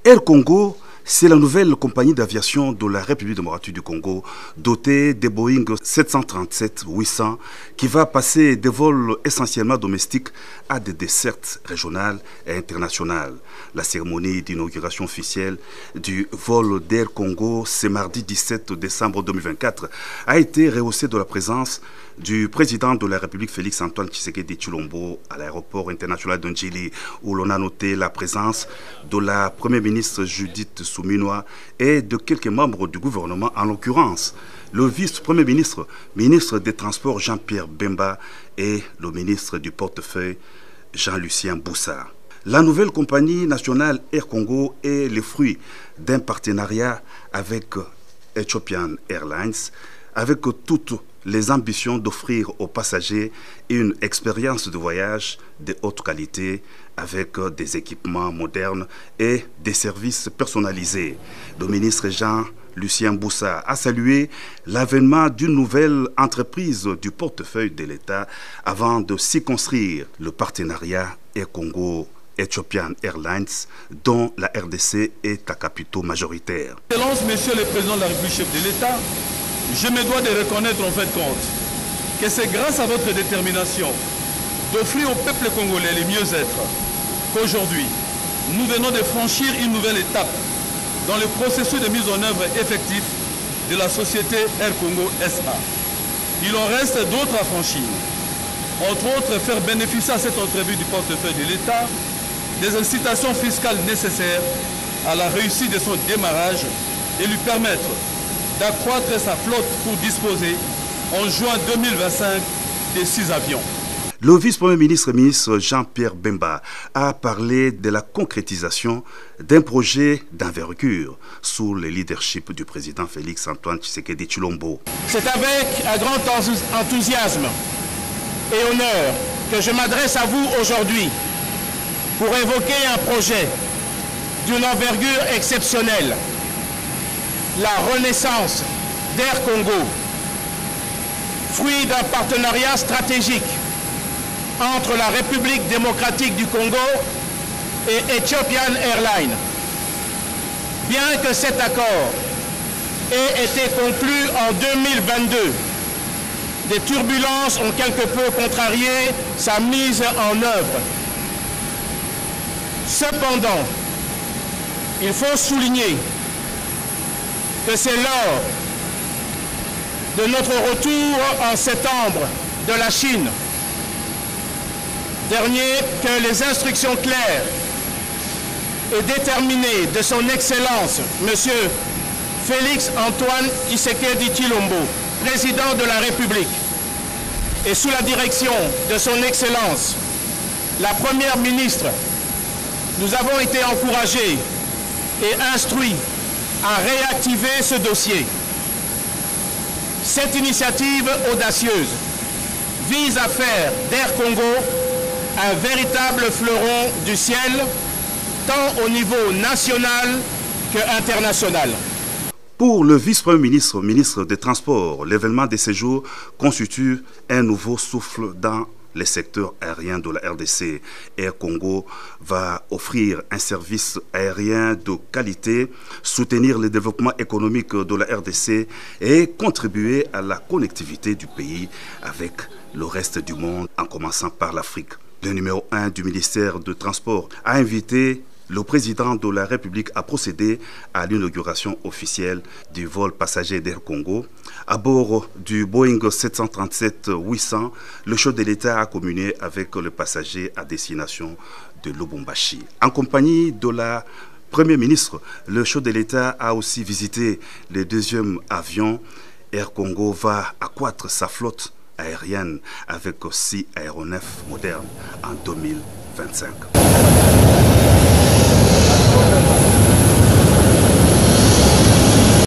Air Congo, c'est la nouvelle compagnie d'aviation de la République démocratique du Congo, dotée des Boeing 737-800, qui va passer des vols essentiellement domestiques à des dessertes régionales et internationales. La cérémonie d'inauguration officielle du vol d'Air Congo, ce mardi 17 décembre 2024, a été rehaussée de la présence du président de la République Félix-Antoine Tshisekedi Tshilombo à l'aéroport international de Njili, où l'on a noté la présence de la première ministre Judith Suminwa et de quelques membres du gouvernement, en l'occurrence le vice-premier ministre, ministre des Transports Jean-Pierre Bemba et le ministre du portefeuille Jean-Lucien Boussa. La nouvelle compagnie nationale Air Congo est le fruit d'un partenariat avec Ethiopian Airlines, avec toutes les ambitions d'offrir aux passagers une expérience de voyage de haute qualité avec des équipements modernes et des services personnalisés. Le ministre Jean-Lucien Boussa a salué l'avènement d'une nouvelle entreprise du portefeuille de l'État avant de circonscrire le partenariat Air Congo Ethiopian Airlines, dont la RDC est à capitaux majoritaire. Excellence, Monsieur le Président de la République, chef de l'État, je me dois de reconnaître en fait compte que c'est grâce à votre détermination d'offrir au peuple congolais le mieux-être qu'aujourd'hui, nous venons de franchir une nouvelle étape dans le processus de mise en œuvre effectif de la société Air Congo SA. Il en reste d'autres à franchir. Entre autres, faire bénéficier à cette entreprise du portefeuille de l'État des incitations fiscales nécessaires à la réussite de son démarrage et lui permettre d'accroître sa flotte pour disposer en juin 2025 de 6 avions. Le vice-premier ministre Jean-Pierre Bemba a parlé de la concrétisation d'un projet d'envergure sous le leadership du président Félix-Antoine Tshisekedi Tshilombo. C'est avec un grand enthousiasme et honneur que je m'adresse à vous aujourd'hui pour évoquer un projet d'une envergure exceptionnelle, la renaissance d'Air Congo, fruit d'un partenariat stratégique entre la République démocratique du Congo et Ethiopian Airlines. Bien que cet accord ait été conclu en 2022, des turbulences ont quelque peu contrarié sa mise en œuvre. Cependant, il faut souligner que c'est lors de notre retour en septembre de la Chine dernier que les instructions claires et déterminées de son Excellence, M. Félix-Antoine Tshisekedi Tshilombo, président de la République, et sous la direction de son Excellence, la Première ministre, nous avons été encouragés et instruits à réactiver ce dossier. Cette initiative audacieuse vise à faire d'Air Congo un véritable fleuron du ciel, tant au niveau national qu'international. Pour le vice-premier ministre, ministre des Transports, l'événement de ces jours constitue un nouveau souffle dans les secteurs aériens de la RDC. Air Congo va offrir un service aérien de qualité, soutenir le développement économique de la RDC et contribuer à la connectivité du pays avec le reste du monde, en commençant par l'Afrique. Le numéro 1 du ministère des Transports a invité le président de la République a procédé à l'inauguration officielle du vol passager d'Air Congo. À bord du Boeing 737-800, le chef de l'État a communié avec le passager à destination de Lubumbashi. En compagnie de la Première ministre, le chef de l'État a aussi visité le deuxième avion. Air Congo va accroître sa flotte aérienne avec 6 aéronefs modernes en 2025.